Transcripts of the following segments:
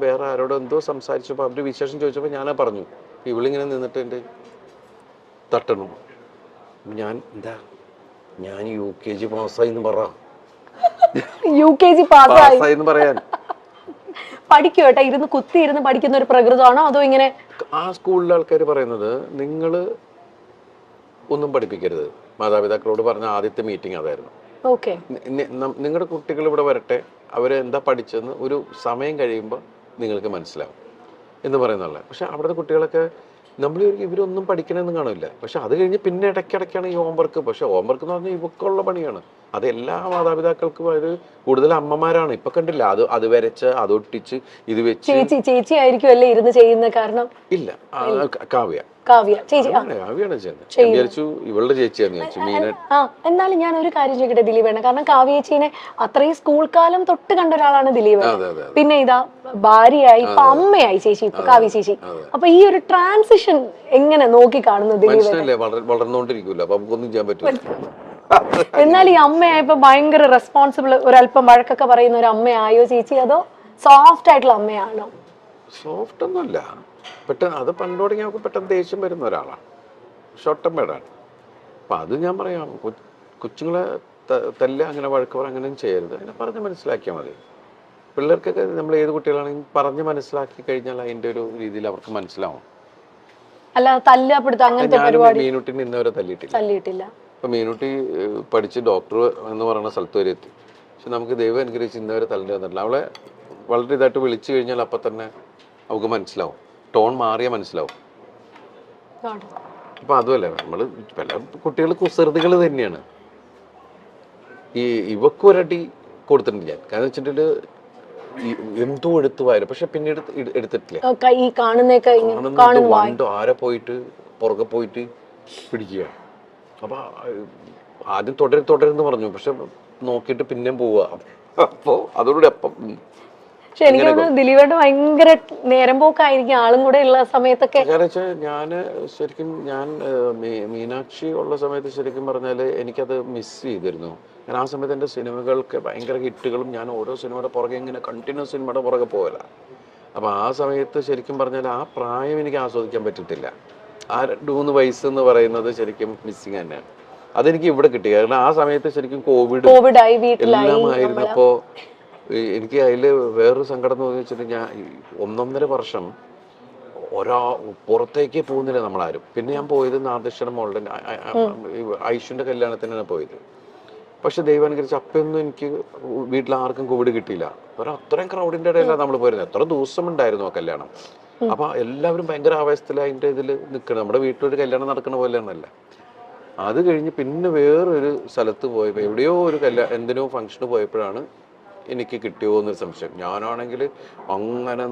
വേറെ ആരോട് എന്തോ സംസാരിച്ചപ്പോൾ അവര് വിശേഷം ചോദിച്ചപ്പോൾ ഞാനാ പറഞ്ഞു, ഇവളിങ്ങനെ നിന്നിട്ട് എൻ്റെ തട്ടണം. ഞാൻ എന്താ, ഞാൻ UKG പാസ്സായി എന്ന് പറ. UKG പാസ്സായി എന്ന് പറയാൻ. പഠിക്കും കേട്ടോ, ഇരുന്ന് കുത്തി ഇരുന്ന് പഠിക്കുന്ന ഒരു പ്രകൃതമാണോ അതോ ഇങ്ങനെ? ആ സ്കൂളിലെ ആൾക്കാർ പറയുന്നത് നിങ്ങൾ ഒന്നും പഠിപ്പിക്കരുത്. മാതാപിതാക്കളോട് പറഞ്ഞ ആദ്യത്തെ മീറ്റിംഗ് അതായിരുന്നു. ഓക്കെ, നിങ്ങളുടെ കുട്ടികൾ ഇവിടെ വരട്ടെ, അവരെന്താ പഠിച്ചെന്ന് ഒരു സമയം കഴിയുമ്പോൾ നിങ്ങൾക്ക് മനസ്സിലാവും എന്ന് പറയുന്നതല്ല. പക്ഷെ അവിടുത്തെ കുട്ടികളൊക്കെ നമ്മൾ ഇവരൊന്നും പഠിക്കണമെന്ന് കാണില്ല. പക്ഷെ അത് കഴിഞ്ഞ് പിന്നെ ഇടയ്ക്കിടയ്ക്കാണ് ഈ ഹോംവർക്ക്. പക്ഷെ ഹോംവർക്ക് എന്ന് പറഞ്ഞാൽ ഇവക്കുള്ള പണിയാണ്. അത് എല്ലാ മാതാപിതാക്കൾക്കും അത് കൂടുതൽ അമ്മമാരാണ്. ഇപ്പൊ കണ്ടില്ല, അത് വരച്ച് അത് ഒട്ടിച്ച് ഇത് വെച്ച്. ചേച്ചി ആയിരിക്കും അല്ലേ ഇരുന്ന് ചെയ്യുന്ന? കാരണം ഇല്ല, കാവ്യ ചേച്ചി കാവ്യാണ് ചെയ്യുന്നത്. ഇവളുടെ ചേച്ചിയാന്ന് ചോദിച്ചു മീന. എന്നാലും ഞാൻ ഒരു കാര്യം ചോദിക്കട്ടെ ദിലീപേണ്ണ, കാരണം കാവ്യ ചേച്ചീനെ അത്രയും സ്കൂൾ കാലം തൊട്ട് കണ്ട ഒരാളാണ് ദിലീപ്. പിന്നെ ഇതാ ഭാര്യയായി, ഇപ്പൊ അമ്മയായി ചേച്ചി, ഇപ്പൊ കാവ്യ ചേച്ചി. അപ്പൊ ഈ ഒരു ട്രാൻസിഷൻ എങ്ങനെ നോക്കി കാണുന്നു ദിലീപ്? വളർന്നുകൊണ്ടിരിക്കൂല, അപ്പൊ നമുക്കൊന്നും ചെയ്യാൻ പറ്റില്ല. എന്നാൽ ഈ അമ്മയായപ്പോ ഭയങ്കര റെസ്പോൺസിബിൾ, ഒരല്പം വഴക്കൊക്കെ പറയുന്ന ഒരു അമ്മയായോ ചേച്ചി, അതോ സോഫ്റ്റ് ആയിട്ടുള്ള അമ്മയാണോ? സോഫ്റ്റ് ഒന്നുമല്ല, പെട്ടെന്ന് അത് പണ്ട് തുടങ്ങി നമുക്ക് പെട്ടെന്ന് ദേഷ്യം വരുന്ന ഒരാളാണ്, ഷോർട്ട് ടെമ്പേർഡ് ആണ്. അപ്പം അത് ഞാൻ പറയാം, കൊച്ചുങ്ങളെ തല്ല, അങ്ങനെ വഴക്ക് പറ, അങ്ങനെയും ചെയ്യരുത്. അങ്ങനെ പറഞ്ഞ് മനസ്സിലാക്കിയാൽ മതി. പിള്ളേർക്കൊക്കെ നമ്മൾ ഏത് കുട്ടികളാണെങ്കിലും പറഞ്ഞ് മനസ്സിലാക്കി കഴിഞ്ഞാൽ അതിൻ്റെ ഒരു രീതിയിൽ അവർക്ക് മനസ്സിലാവും. അല്ല തല്ലപ്പെടുത്ത അങ്ങനത്തെ പരിപാടി മീനുട്ടിനെ ഇന്നവരെ തല്ലിയിട്ടില്ല. ഇപ്പം മീനുട്ടി പഠിച്ച് ഡോക്ടർ എന്ന് പറയുന്ന സ്ഥലത്ത് വരെ എത്തി. പക്ഷെ നമുക്ക് ദൈവം അനുഗ്രഹിച്ച് ഇന്നവരെ തല്ലേണ്ടി വന്നിട്ടില്ല. അവളെ വളരെ ഇതായിട്ട് വിളിച്ചു കഴിഞ്ഞാൽ അപ്പം തന്നെ അവൾക്ക് മനസ്സിലാവും, ടോൺ മാറിയാൽ മനസ്സിലാവും. അപ്പം അതുമല്ല, നമ്മൾ പല കുട്ടികൾ കുസൃതികൾ തന്നെയാണ്. ഇവക്കൊരടി കൊടുത്തിട്ടുണ്ട് ഞാൻ. കാരണം വെച്ചിട്ടുണ്ടെങ്കിൽ എന്തോ എടുത്തു വായില്ല, പക്ഷെ പിന്നീട് എടുത്തിട്ടില്ല. ആരെ പോയിട്ട് പുറകെ പോയിട്ട് പിടിക്കുക. അപ്പൊ ആദ്യം തുടരുന്ന് പറഞ്ഞു, പക്ഷെ നോക്കിയിട്ട് പിന്നെയും പോവുക. അപ്പോ അതോടുകൂടി അപ്പം. പക്ഷെ എനിക്ക് തോന്നുന്നു ദിലീപേട്ട ഭയങ്കര നേരം പോക്കായിരിക്കും ആളും കൂടെ ഉള്ള സമയത്തൊക്കെ. കാരണം വെച്ചാൽ ഞാൻ മീനാക്ഷി ഉള്ള സമയത്ത് ശരിക്കും പറഞ്ഞാൽ എനിക്കത് മിസ് ചെയ്തിരുന്നു. കാരണം ആ സമയത്ത് എൻ്റെ സിനിമകൾക്ക് ഭയങ്കര ഹിറ്റുകളും, ഞാൻ ഓരോ സിനിമയുടെ പുറകെ ഇങ്ങനെ കണ്ടിന്യൂസ് സിനിമയുടെ പുറകെ പോകല. അപ്പോൾ ആ സമയത്ത് ശരിക്കും പറഞ്ഞാൽ ആ പ്രായം എനിക്ക് ആസ്വദിക്കാൻ പറ്റിയിട്ടില്ല. ആ 2-3 വയസ്സ് എന്ന് പറയുന്നത് ശരിക്കും മിസ്സിങ് തന്നെയാണ്. അതെനിക്ക് ഇവിടെ കിട്ടി. കാരണം ആ സമയത്ത് ശരിക്കും കോവിഡ് എല്ലാം ആയിരുന്നപ്പോ എനിക്ക് അതിൽ വേറൊരു സങ്കടം എന്ന് വെച്ചിട്ട്, ഞാൻ 1.5 വർഷം പുറത്തേക്ക് പോകുന്നില്ല നമ്മളാരും. പിന്നെ ഞാൻ പോയത് നാദൃശ്വരം മോളുടെ ഐഷുവിന്റെ കല്യാണത്തിനാണ് പോയത്. പക്ഷെ ദൈവം അനുസരിച്ച് അപ്പൊന്നും എനിക്ക് വീട്ടിൽ ആർക്കും കോവിഡ് കിട്ടിയില്ല. അത്രയും ക്രൗഡിന്റെ ഇടയിലാണ് നമ്മൾ പോയിരുന്നത്. എത്ര ദിവസം ഉണ്ടായിരുന്നു ആ കല്യാണം. അപ്പൊ എല്ലാവരും ഭയങ്കര ആവേശത്തിൽ അതിന്റെ ഇതിൽ നിൽക്കണം. നമ്മുടെ വീട്ടിലൊരു കല്യാണം നടക്കുന്ന പോലെയാണല്ല. അത് കഴിഞ്ഞ് പിന്നെ വേറൊരു സ്ഥലത്ത് പോയപ്പോൾ, എവിടെയോ ഒരു എന്തിനോ ഫംഗ്ഷന് പോയപ്പോഴാണ് എനിക്ക് കിട്ടിയോ എന്നൊരു സംശയം. ഞാനാണെങ്കിൽ അങ്ങനെ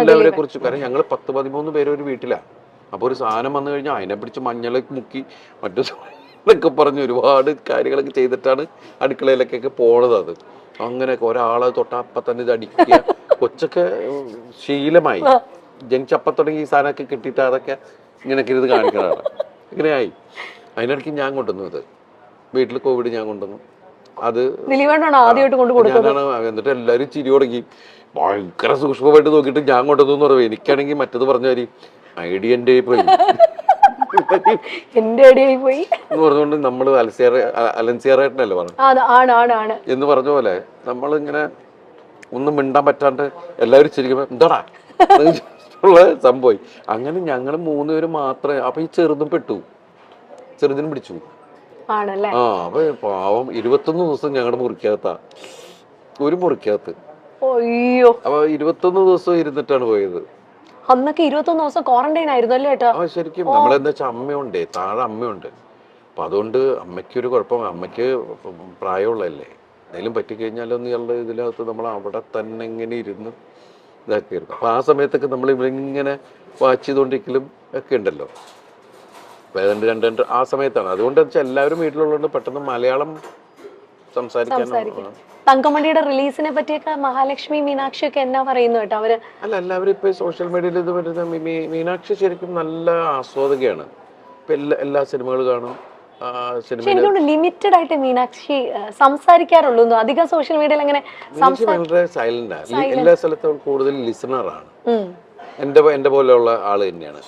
എല്ലാവരെ കുറിച്ച്, കാരണം ഞങ്ങൾ 10-13 പേര് ഒരു വീട്ടിലാണ്. അപ്പൊ ഒരു സാധനം വന്നു കഴിഞ്ഞാൽ അതിനെ പിടിച്ച് മഞ്ഞളൊക്കെ മുക്കി മറ്റു എന്നൊക്കെ പറഞ്ഞ് ഒരുപാട് കാര്യങ്ങളൊക്കെ ചെയ്തിട്ടാണ് അടുക്കളയിലേക്കൊക്കെ പോണത്. അത് അങ്ങനെയൊക്കെ ഒരാളെ തൊട്ടപ്പം തന്നെ ഇത് അടിക്കുക. കൊച്ചൊക്കെ ശീലമായി, ജനിച്ചപ്പം തുടങ്ങി ഈ സാധനമൊക്കെ കിട്ടിയിട്ട് അതൊക്കെ ഇങ്ങനെയൊക്കെ ഇത് കാണിക്കണതാണ്. ഇങ്ങനെയായി. അതിനിടയ്ക്ക് ഞാൻ കൊണ്ടുവന്നു ഇത് വീട്ടിൽ, കോവിഡ് ഞാൻ കൊണ്ടുവന്നു. അത് ഞാനാണ്. എന്നിട്ട് എല്ലാവരും ചിരി തുടങ്ങി, ഭയങ്കര സൂക്ഷ്മമായിട്ട് നോക്കിയിട്ട് ഞാൻ കൊണ്ടുവന്നു പറയും. എനിക്കാണെങ്കിൽ മറ്റത് പറഞ്ഞാൽ ഐഡിയ എൻ്റെ പോയി എന്ന് പറഞ്ഞുകൊണ്ട് നമ്മൾ അലൻസിയറായിട്ടല്ലേ പറഞ്ഞു എന്ന് പറഞ്ഞ പോലെ നമ്മളിങ്ങനെ ഒന്നും മിണ്ടാൻ പറ്റാണ്ട് എല്ലാവരും ചിരിക്കുമ്പോ എന്താടാ ഉള്ള സംഭവം. അങ്ങനെ ഞങ്ങൾ 3 പേര് മാത്രമേ. അപ്പൊ ഈ ചെറുതും പെട്ടു, ചെറുതിനും പിടിച്ചു. അപ്പൊ പാവം 21 ദിവസം ഞങ്ങളുടെ മുറിക്കകത്താ, ഒരു മുറിക്കകത്ത്. അപ്പൊ 21 ദിവസം ഇരുന്നിട്ടാണ് പോയത്. അന്നൊക്കെ 21 ദിവസം ക്വാറന്റൈൻ ആയിരുന്നു അല്ലേ ഏട്ടാ? ശരിക്കും നമ്മളെന്താ വെച്ചാൽ അമ്മയുണ്ട്, താഴെ അമ്മയുണ്ട്. അപ്പൊ അതുകൊണ്ട് അമ്മയ്ക്കൊരു കുഴപ്പം, അമ്മയ്ക്ക് പ്രായമുള്ളതല്ലേ, എന്തെങ്കിലും പറ്റിക്കഴിഞ്ഞാലോ എന്നുള്ള ഇതിനകത്ത് നമ്മൾ അവിടെ തന്നെ ഇങ്ങനെ ഇരുന്ന് ഇതാക്കിയിരുന്നു. അപ്പൊ ആ സമയത്തൊക്കെ നമ്മൾ ഇവരിങ്ങനെ വാച്ച് ചെയ്തുകൊണ്ടിരിക്കലും ഒക്കെ ഉണ്ടല്ലോ. 2 ആ സമയത്താണ്. അതുകൊണ്ട് വെച്ചാൽ എല്ലാവരും വീട്ടിലുള്ളതുകൊണ്ട് പെട്ടെന്ന് മലയാളം സംസാരിക്കാൻ. തങ്കമണിയുടെ റിലീസിനെ പറ്റിയൊക്കെ മഹാലക്ഷ്മി, മീനാക്ഷി ഒക്കെ എന്നാ പറയുന്നു കേട്ടോ അവര്? അല്ല, എല്ലാവരും ഇപ്പൊ സോഷ്യൽ മീഡിയയിൽ ഇത് വരുന്ന മീനാക്ഷി ശരിക്കും നല്ല ആസ്വാദകയാണ്. ഇപ്പൊ എല്ലാ സിനിമകൾ കാണും, സിനിമ ലിമിറ്റഡ് ആയിട്ട് മീനാക്ഷി സംസാരിക്കാറുള്ളൂ. അധികം സോഷ്യൽ മീഡിയയിൽ അങ്ങനെ വളരെ സൈലന്റാണ്. എല്ലാ സ്ഥലത്തും കൂടുതൽ ലിസണറാണ്. എന്റെ പോലെയുള്ള ആള് തന്നെയാണ്.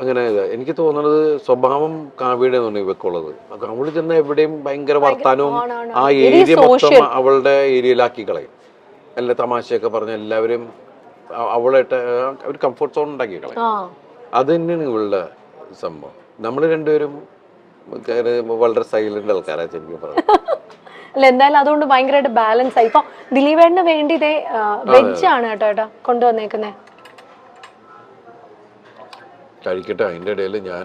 അങ്ങനെ എനിക്ക് തോന്നുന്നത് സ്വഭാവം കാവ്യയുടെ തോന്നി ഇവക്കുള്ളത്. അവള് ചെന്ന എവിടെയും ഭയങ്കര വർത്താനവും ആ ഏരിയ മൊത്തം അവളുടെ ഏരിയയിലാക്കി കളയും. എല്ലാ തമാശയൊക്കെ പറഞ്ഞ എല്ലാവരും അവളായിട്ട് ഒരു കംഫർട്ട് സോൺ ഉണ്ടാക്കി കളയും. അത് തന്നെയാണ് ഇവളുടെ സംഭവം. നമ്മൾ രണ്ടുപേരും വളരെ സൈലന്റ് ആൾക്കാരാണ് ശരിക്കും പറഞ്ഞു. അല്ല എന്തായാലും അതുകൊണ്ട് ഭയങ്കരമായിട്ട് ബാലൻസ് ആയി. ഇപ്പൊ ദിലീപേട്ടന് വേണ്ടി ഇതേ വെജ് ആണ് കേട്ടോ കൊണ്ടുവന്നേക്കുന്നേ. കഴിക്കട്ടെ, അതിന്റെ ഇടയിൽ ഞാൻ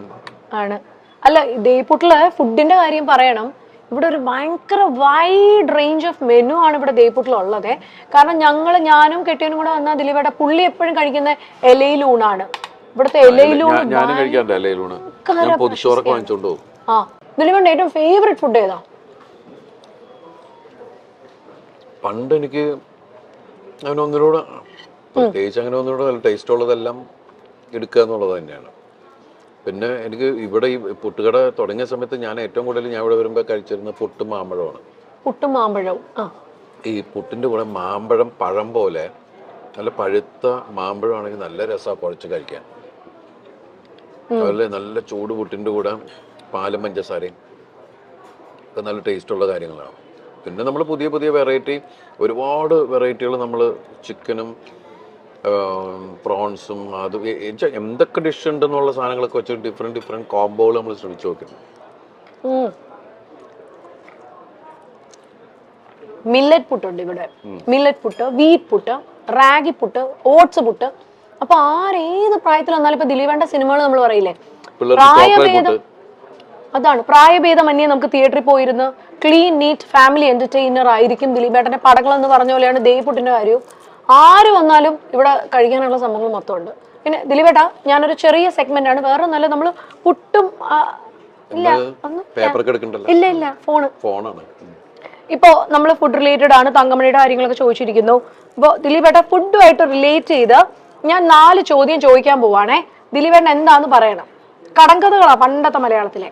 ആണ്. അല്ല ദേയ്പുട്ടില് ഫുഡിന്റെ കാര്യം പറയണം. ഇവിടെ ഒരു ഭയങ്കര വൈഡ് റേഞ്ച് ഓഫ് മെനു ആണ് ഇവിടെ ദേയ്പുട്ടിലുള്ളത്. കാരണം ഞാനും കെട്ടിയനും കൂടെ വന്നാൽ ദിലീപേട്ട പുള്ളി എപ്പോഴും കഴിക്കുന്ന ഇലയിലൂണാണ്. ഇവിടുത്തെ ഇലയിലൂണ് ദിലീപേട്ട ഏറ്റവും ഫേവറേറ്റ് ഫുഡ് ഏതാ? പണ്ട് എനിക്ക് അങ്ങനെ ഒന്നിനോട് പ്രത്യേകിച്ച് അങ്ങനെ ഒന്നിനോട് നല്ല ടേസ്റ്റ് ഉള്ളതെല്ലാം എടുക്കുക എന്നുള്ളത് തന്നെയാണ്. പിന്നെ എനിക്ക് ഇവിടെ ഈ പുട്ടുകട തുടങ്ങിയ സമയത്ത് ഞാൻ ഏറ്റവും കൂടുതൽ ഞാൻ ഇവിടെ വരുമ്പോൾ കഴിച്ചിരുന്ന പുട്ടും മാമ്പഴമാണ്. പുട്ടും മാമ്പഴവും ഈ പുട്ടിന്റെ കൂടെ മാമ്പഴം പഴം പോലെ നല്ല പഴുത്ത മാമ്പഴമാണെങ്കിൽ നല്ല രസമാണ് കുഴച്ച് കഴിക്കാൻ. അതുപോലെ നല്ല ചൂട് പുട്ടിന്റെ കൂടെ പാലും പഞ്ചസാരയും ഒക്കെ നല്ല ടേസ്റ്റുള്ള കാര്യങ്ങളാണ്. പിന്നെ നമ്മൾ പുതിയ പുതിയ വെറൈറ്റി ഒരുപാട് വെറൈറ്റികൾ നമ്മൾ ചിക്കനും പ്രോൺസും അത് എന്തൊക്കെ ഡിഷ് ഉണ്ടെന്നുള്ള സാധനങ്ങളൊക്കെ വെച്ച് ഡിഫറെന്റ് കോംബോകൾ നമ്മൾ ശ്രമിച്ചു നോക്കുന്നു. മില്ലറ്റ് പുട്ടുണ്ട് ഇവിടെ. Millet puttu, wheat puttu, ragi puttu, oats puttu. അപ്പൊ ആരേത് പ്രായത്തിൽ വന്നാലും ഇപ്പൊ ദിലീപേട്ട സിനിമകൾ നമ്മൾ പറയില്ലേ പ്രായഭേദം, അതാണ് പ്രായഭേദമന്യേ നമുക്ക് തിയേറ്ററിൽ പോയിരുന്ന് ക്ലീൻ നീറ്റ് ഫാമിലി എന്റർടൈനർ ആയിരിക്കും ദിലീപേട്ടന്റെ പടങ്ങൾ എന്ന് പറഞ്ഞ പോലെയാണ് ദേയ്പുട്ടിന്റെ കാര്യവും. ആര് വന്നാലും ഇവിടെ കഴിക്കാനുള്ള സംഭവങ്ങൾ മൊത്തം ഉണ്ട്. പിന്നെ ദിലീപേട്ട ഞാനൊരു ചെറിയ സെഗ്മെന്റ് ആണ്, വേറെ നല്ല നമ്മള് പുട്ടും ഇല്ല ഫോണാണ്. ഇപ്പോ നമ്മൾ ഫുഡ് റിലേറ്റഡ് ആണ്, തങ്കമണിയുടെ കാര്യങ്ങളൊക്കെ ചോദിച്ചിരിക്കുന്നു. ഇപ്പൊ ദിലീപേട്ട ഫുഡുമായിട്ട് റിലേറ്റ് ചെയ്ത് ഞാൻ 4 ചോദ്യം ചോദിക്കാൻ പോവാണേ. ദിലീപേട്ടൻ എന്താന്ന് പറയണം. കടങ്കഥകളാ പണ്ടത്തെ മലയാളത്തിലെ.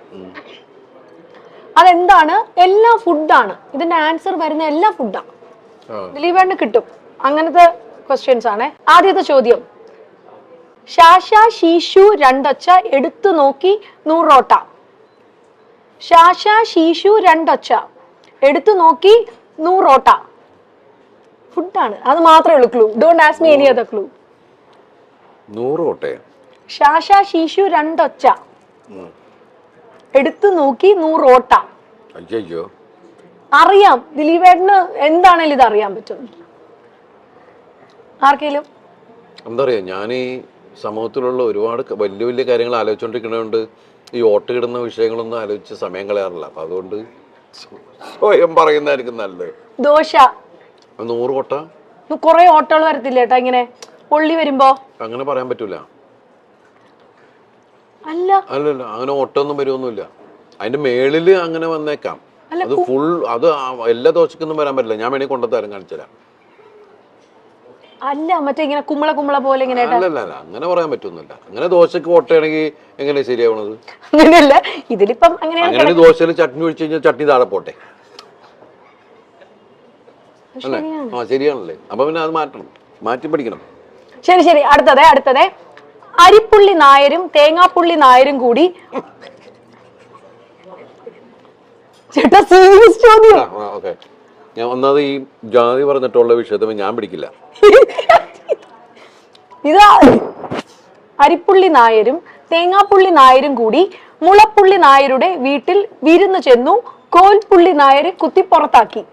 അതെന്താണ്? എല്ലാ ഫുഡാണ്. ഇതിന്റെ ആൻസർ വരുന്ന എല്ലാ ഫുഡാണ്. ദിലീപേട്ടന് കിട്ടും. അങ്ങനത്തെ ക്വസ്റ്റ്യൻസ് ആണ്. ആദ്യത്തെ ചോദ്യം, ശാശ ശീശു രണ്ടൊച്ച എടുത്തു നോക്കി 100 ഓട്ട. ശാശ ശീശു രണ്ടൊച്ച എടുത്തു നോക്കി 100 ഓട്ട. ഫുഡാണ്, അത് മാത്രമേ ഉള്ളൂ clue. Don't ask me any other clue. 100 ഓട്ട. ശാശ ശീശു രണ്ടൊച്ച എടുത്തു നോക്കി 100 ഓട്ട. അയ്യോ, അറിയാം ദിലീപേട്ടന് എന്താണേലും ഇത് അറിയാൻ പറ്റും. ആർക്കെങ്കിലും എന്താ പറയാ, ഞാൻ ഈ സമൂഹത്തിലുള്ള ഒരുപാട് വലിയ വലിയ കാര്യങ്ങൾ ആലോചിച്ചുകൊണ്ടിരിക്കുന്നതുകൊണ്ട് ഈ ഓട്ട് കിടുന്ന വിഷയങ്ങളൊന്നും ആലോചിച്ച് സമയം കളയാറില്ല. അപ്പൊ അതുകൊണ്ട് സ്വയം പറയുന്നതായിരിക്കും നല്ലത്. ദോശ 100 ഓട്ട. കുറെ ഓട്ടകൾ വരത്തില്ല ഏട്ടാ ഇങ്ങനെ പൊള്ളി വരുമ്പോ? അങ്ങനെ പറയാൻ പറ്റൂല. അല്ലല്ല, അങ്ങനെ ഓട്ടമൊന്നും വരുമൊന്നുമില്ല. അതിന്റെ മേളില് അങ്ങനെ വന്നേക്കാം. അത് ഫുൾ അത് എല്ലാ ദോശക്കൊന്നും വരാൻ പറ്റില്ല. ഞാൻ വേണമെങ്കിൽ കൊണ്ടുത്തരാൻ കാണിച്ചുതരാം. അല്ല മറ്റേ ഇങ്ങനെ കുമ്പള പോലെ ഇങ്ങനെ. അല്ലല്ല, അങ്ങനെ പറയാൻ പറ്റൊന്നുമില്ല. അങ്ങനെ ദോശക്ക് ഓട്ടയാണെങ്കിൽ എങ്ങനെ ശരിയാവണത്? അങ്ങനെയല്ല, ഇതിലിപ്പം അങ്ങനെ ദോശയിൽ ചട്നി ഒഴിച്ചു കഴിഞ്ഞാൽ ചട്നി താഴെ പോട്ടെ അല്ലേ? ശരിയാണല്ലേ? അപ്പൊ പിന്നെ അത് മാറ്റി പഠിക്കണം. ശരി. അടുത്തത് അരിപ്പുള്ളി നായരും തേങ്ങാപ്പുള്ളി നായരും കൂടി. ചേട്ടാ സീരിയസ് ചോദ്യം. ഞാൻ ഒന്നാമത് ഈ ജാതി പറഞ്ഞിട്ടുള്ള വിഷയത്തിൽ ഞാൻ പിടിക്കില്ല. ഇതാ അരിപ്പുള്ളി നായരും തേങ്ങാപ്പുള്ളി നായരും കൂടി മുളപ്പുള്ളി നായരുടെ വീട്ടിൽ വിരുന്ന് ചെന്നു. കോൽപ്പുള്ളി നായരെ കുത്തി പുറത്താക്കി.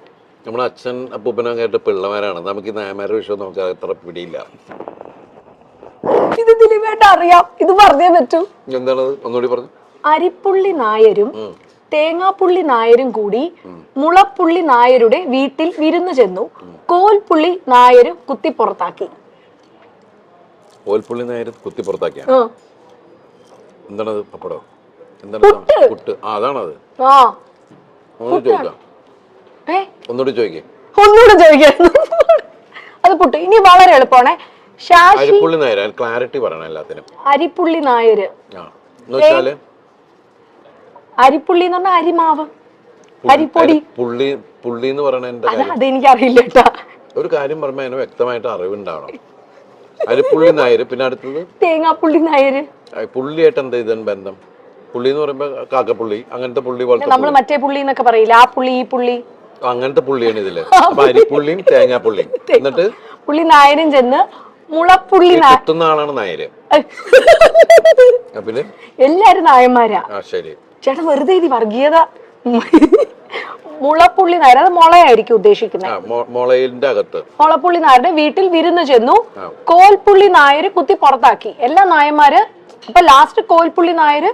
നമ്മുടെ അച്ഛൻ അപ്പൂപ്പനൊക്കെ പിള്ളമാരാണ്. നമുക്ക് ഈ നായമാരുടെ വിഷയം നമുക്ക് അത്ര പിടിയില്ല. ഇത് ദിലീപേട്ട അറിയാം, ഇത് പറഞ്ഞേ പറ്റൂ. എന്താണത്? ഒന്നുകൂടി പറഞ്ഞു. അരിപ്പുള്ളി നായരും തേങ്ങാപ്പുള്ളി നായരും കൂടി മുളപ്പുള്ളി നായരുടെ വീട്ടിൽ വിരുന്ന് ചെന്നു. കോൽപ്പുള്ളി നായര് കുത്തി പുറത്താക്കി. കോൽപ്പുള്ളി നായര് കുത്തി പുറത്താക്കിയ എന്താണത്? പപ്പടോ? എന്താണ്? പുട്ട്. അതാണത്. ഒന്നുകൂടി ചോദിക്കേ. അത് പുട്ട്. ഇനി വളരെ എളുപ്പമാണ്. അരിപ്പുള്ളി നായര് ക്ലാരിറ്റി പറയണം എല്ലാത്തിനും. അരിപ്പുള്ളി നായര് അരിപ്പുള്ളി എന്ന് പറഞ്ഞാൽ അരിമാവ്, അരിപ്പൊടി. പുള്ളി പുള്ളി എന്ന് പറയണ അതെനിക്കറിയില്ല കേട്ടാ. ഒരു കാര്യം പറയുമ്പോ അതിന് വ്യക്തമായിട്ട് അറിവുണ്ടാവണം. അരിപ്പുള്ളി നായര്, പിന്നെ അടുത്തത് തേങ്ങാപ്പുള്ളി നായര്. പുള്ളിയായിട്ട് എന്താ ഇതാണ് ബന്ധം? പുള്ളി എന്ന് പറയുമ്പോ കാക്കപ്പുള്ളി, അങ്ങനത്തെ പുള്ളി പോലത്തെ നമ്മള് മറ്റേ പുള്ളി എന്നൊക്കെ പറയില്ല, ആ പുള്ളി ഈ പുള്ളി, അങ്ങനത്തെ പുള്ളിയാണ് ഇതില്. അപ്പൊ അരിപ്പുള്ളിയും തേങ്ങാപ്പുള്ളിയും. എന്നിട്ട് പുള്ളി നായരും ചെന്ന് മുളപ്പുള്ളി കുത്തുന്ന ആളാണ് നായര്. പിന്നെ എല്ലാരും നായന്മാരാ. ശരി ചേട്ടാ വെറുതെ ഇത് വർഗീയത. മുളപ്പുള്ളി നായർ, അത് മുളയായിരിക്കും ഉദ്ദേശിക്കുന്നത്. മുളയിന്റെ അകത്ത് മുളപ്പുള്ളി നായരുടെ വീട്ടിൽ വിരുന്ന് ചെന്നു, കോൽപ്പുള്ളി നായര് കുത്തി പുറത്താക്കി. എല്ലാ നായന്മാര് അപ്പൊ ലാസ്റ്റ് കോൽപ്പുള്ളി നായര്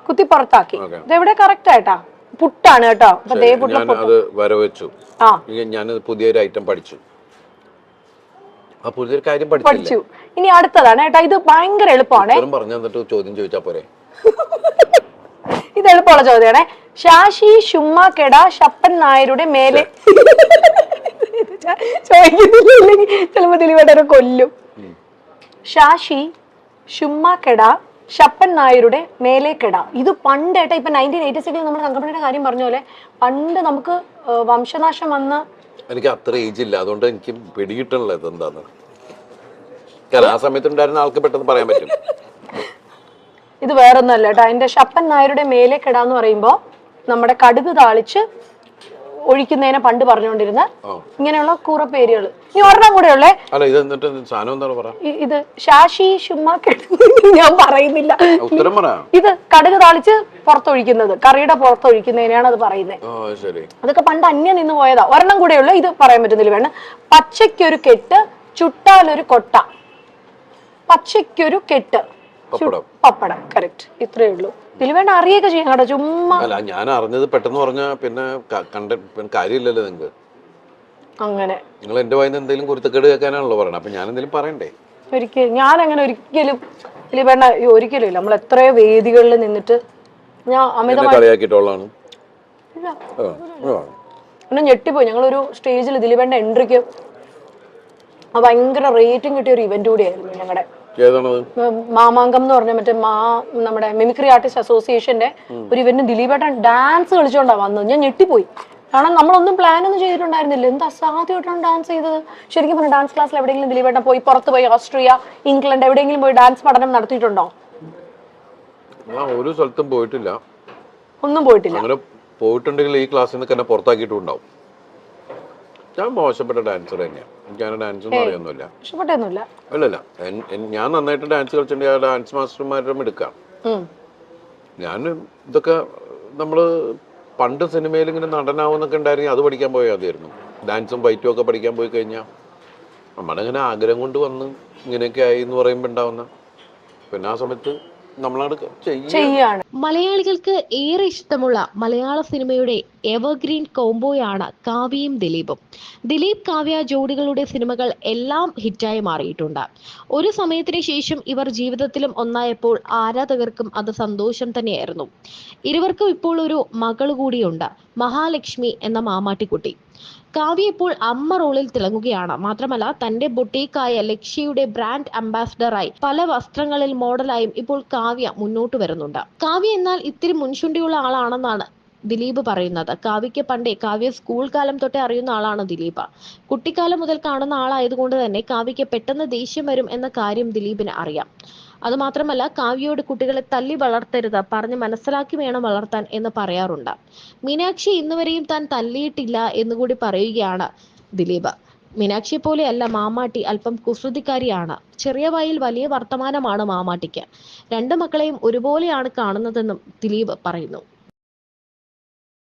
കുത്തി പുറത്താക്കി. ഇതെവിടെ കറക്റ്റ് ആയിട്ടാ? പുട്ടാണ് കേട്ടോ. അത് വരവച്ചു. ഞാൻ പുതിയൊരു ഐറ്റം പഠിച്ചു. ആ പുതിയൊരു കാര്യം പഠിച്ചു. ഇനി അടുത്തതാണ് കേട്ടോ. ഇത് ഭയങ്കര എളുപ്പമാണ്. പറഞ്ഞു തന്നിട്ട് ചോദ്യം ചോദിച്ചാ പോരെ? ഇത് എളുപ്പമുള്ള ചോദ്യമാണേ. ശാശി ശുമ്മ കെട ശപ്പൻ നായരുടെ മേലെ ചോദിക്കുന്നില്ലെങ്കിൽ ചിലപ്പോ ദിലീപേട്ടനെ കൊല്ലും. ശാശി ശുമ്മ കെട ശപ്പൻ നായരുടെ മേലെ കെട. ഇത് പണ്ട് ഏട്ടാ, ഇപ്പൊ 1986 നമ്മുടെ തങ്കപ്പണിയുടെ കാര്യം പറഞ്ഞ പോലെ പണ്ട് നമുക്ക് വംശനാശം വന്ന്, എനിക്ക് അത്ര ഏജ് ഇല്ല, അതുകൊണ്ട് എനിക്ക് പിടികിട്ടണല്ലോ ഇതെന്താന്ന്. ആ സമയത്തുണ്ടായിരുന്ന ആൾക്ക് പെട്ടെന്ന് പറയാൻ പറ്റും. ഇത് വേറൊന്നുമല്ല കേട്ടോ. അതിന്റെ ശപ്പൻ നായരുടെ മേലെ കെട എന്ന് പറയുമ്പോ നമ്മുടെ കടുക് താളിച്ച് ഒഴിക്കുന്നതിനെ പണ്ട് പറഞ്ഞുകൊണ്ടിരുന്ന ഇങ്ങനെയുള്ള കൂറപ്പേരുകൾ. ഇനി ഒരെണ്ണം കൂടെ ഉള്ളേ. ഇത് ശാശി ശുമ്മ കെട, ഞാൻ പറയുന്നില്ല. ഇത് കടുക് താളിച്ച് പുറത്തൊഴിക്കുന്നത്, കറിയുടെ പുറത്തൊഴിക്കുന്നതിനാണ് അത് പറയുന്നത്. അതൊക്കെ പണ്ട് അന്യം നിന്ന് പോയതാ. ഒരെണ്ണം കൂടെ ഉള്ളു, ഇത് പറയാൻ പറ്റുന്നില്ല. വേണം പച്ചയ്ക്കൊരു കെട്ട് ചുട്ടാലൊരു കൊട്ട. പച്ചയ്ക്കൊരു കെട്ട് പപ്പടം. കറക്റ്റ്. ഇത്രേ ഉള്ളൂ. ദിലീപേട്ട അറിയൊക്കെ ചെയ്യാം കേട്ടോ. ചുമ്മാ അല്ല, ഞാൻ അറിഞ്ഞത് പെട്ടെന്ന് പറഞ്ഞ പിന്നെ കാര്യമില്ലല്ലോ നിങ്ങൾക്ക്. അങ്ങനെ നിങ്ങൾ എന്റെ വായിന്ന് എന്തെങ്കിലും കുരുത്തക്കേട് കേൾക്കാനാണല്ലോ പറയണത്. അപ്പൊ ഞാൻ എന്തെങ്കിലും പറയണ്ടേ? ഒരിക്കലും ഞാൻ അങ്ങനെ ഒരിക്കലും ദിലീപേട്ട ഒരിക്കലും ഇല്ല. നമ്മൾ എത്രയോ വേദികളിൽ നിന്നിട്ട് ഞാൻ അമിതമായി കളിയാക്കിയിട്ടുള്ളതാണ്. എന്നെ ഞെട്ടിപ്പോയി. ഞങ്ങളൊരു സ്റ്റേജിൽ ദിലീപേട്ട എൻട്രിക്ക് ഭയങ്കര റേറ്റിംഗ് കിട്ടിയ ഒരു ഇവന്റ് കൂടിയായിരുന്നു ഞങ്ങളുടെ. മാമാങ്കം എന്ന് പറഞ്ഞ മറ്റേ നമ്മുടെ മിമിക്രി ആർട്ടിസ്റ്റ് അസോസിയേഷന്റെ ഒരു ഇവന്റ്. ദിലീപേട്ടൻ ഡാൻസ് കളിച്ചോണ്ടാ വന്നത്. ഞാൻ ഞെട്ടിപ്പോയി. കാരണം നമ്മളൊന്നും പ്ലാൻ ഒന്നും ചെയ്തിട്ടുണ്ടായിരുന്നില്ല. എന്ത് അസാധ്യമായിട്ടാണ് ഡാൻസ് ചെയ്തത്. ശരിക്കും പറഞ്ഞ ഡാൻസ് ക്ലാസ്സിൽ എവിടെയെങ്കിലും ദിലീപേട്ടൻ പോയി പുറത്ത് പോയി ഓസ്ട്രിയ, ഇംഗ്ലണ്ട് എവിടെയെങ്കിലും പോയി ഡാൻസ് പഠനം നടത്തിയിട്ടുണ്ടോ? ഒരു സ്ഥലത്തും പോയിട്ടില്ല. ഒന്നും പോയിട്ടില്ല. അങ്ങനെ പോയിട്ടുണ്ടെങ്കിൽ ഈ ക്ലാസ്സിൽ നിന്ന് തന്നെ പുറത്താക്കിയിട്ടുണ്ടാവും. ഞാൻ മോശപ്പെട്ട ഡാൻസർ തന്നെയാണ്. എനിക്ക് ഡാൻസ് ഒന്നും അറിയൊന്നുമില്ല. ഇഷ്ടപ്പെട്ടൊന്നുമില്ല. അല്ലല്ല, ഞാൻ നന്നായിട്ട് ഡാൻസ് കളിച്ചിട്ടുണ്ടെങ്കിൽ ആ ഡാൻസ് മാസ്റ്റർമാരുടെ എടുക്കാം. ഞാൻ ഇതൊക്കെ നമ്മള് പണ്ട് സിനിമയിൽ ഇങ്ങനെ നടനാവുന്നൊക്കെ ഉണ്ടായിരുന്നെങ്കിൽ അത് പഠിക്കാൻ പോയാൽ മതിയായിരുന്നു. ഡാൻസും ഫൈറ്റും ഒക്കെ പഠിക്കാൻ പോയി കഴിഞ്ഞാൽ നമ്മുടെ ഇങ്ങനെ ആഗ്രഹം കൊണ്ട് വന്ന് ഇങ്ങനെയൊക്കെ ആയി എന്ന് പറയുമ്പോൾ ഉണ്ടാവുന്ന പിന്നെ ആ സമയത്ത് മലയാളികൾക്ക് ഏറെ ഇഷ്ടമുള്ള മലയാള സിനിമയുടെ എവർഗ്രീൻ കോംബോയാണ് കാവ്യയും ദിലീപും. ദിലീപ് കാവ്യ ജോഡികളുടെ സിനിമകൾ എല്ലാം ഹിറ്റായി മാറിയിട്ടുണ്ട്. ഒരു സമയത്തിന് ശേഷം ഇവർ ജീവിതത്തിലും ഒന്നായപ്പോൾ ആരാധകർക്കും അത് സന്തോഷം തന്നെയായിരുന്നു. ഇരുവർക്കും ഇപ്പോൾ ഒരു മകൾ കൂടിയുണ്ട്, മഹാലക്ഷ്മി എന്ന മാമാട്ടിക്കുട്ടി. കാവ്യ ഇപ്പോൾ അമ്മ റോളിൽ തിളങ്ങുകയാണ്. മാത്രമല്ല തന്റെ ബൊട്ടീക്കായ ലക്ഷ്യയുടെ ബ്രാൻഡ് അംബാസിഡറായി പല വസ്ത്രങ്ങളിൽ മോഡലായും ഇപ്പോൾ കാവ്യ മുന്നോട്ട് വരുന്നുണ്ട്. കാവ്യ എന്നാൽ ഇത്തിരി മുൻചുണ്ടിയുള്ള ആളാണെന്നാണ് ദിലീപ് പറയുന്നത്. കാവ്യയ്ക്ക് പണ്ടേ കാവ്യ സ്കൂൾ കാലം തൊട്ടേ അറിയുന്ന ആളാണ് ദിലീപ്. കുട്ടിക്കാലം മുതൽ കാണുന്ന ആളായതുകൊണ്ട് തന്നെ കാവ്യയ്ക്ക് പെട്ടെന്ന് ദേഷ്യം വരും എന്ന കാര്യം ദിലീപിന് അറിയാം. അതുമാത്രമല്ല കാവ്യയോട് കുട്ടികളെ തല്ലി വളർത്തരുത്, പറഞ്ഞ് മനസ്സിലാക്കി വേണം വളർത്താൻ എന്ന് പറയാറുണ്ട്. മീനാക്ഷി ഇന്നുവരെയും താൻ തല്ലിയിട്ടില്ല എന്നുകൂടി പറയുകയാണ് ദിലീപ്. മീനാക്ഷിയെ പോലെയല്ല മാമാട്ടി, അല്പം കുസൃതിക്കാരിയാണ്. ചെറിയ വായിൽ വലിയ വർത്തമാനമാണ് മാമാട്ടിക്ക്. രണ്ട് മക്കളെയും ഒരുപോലെയാണ് കാണുന്നതെന്നും ദിലീപ് പറയുന്നു.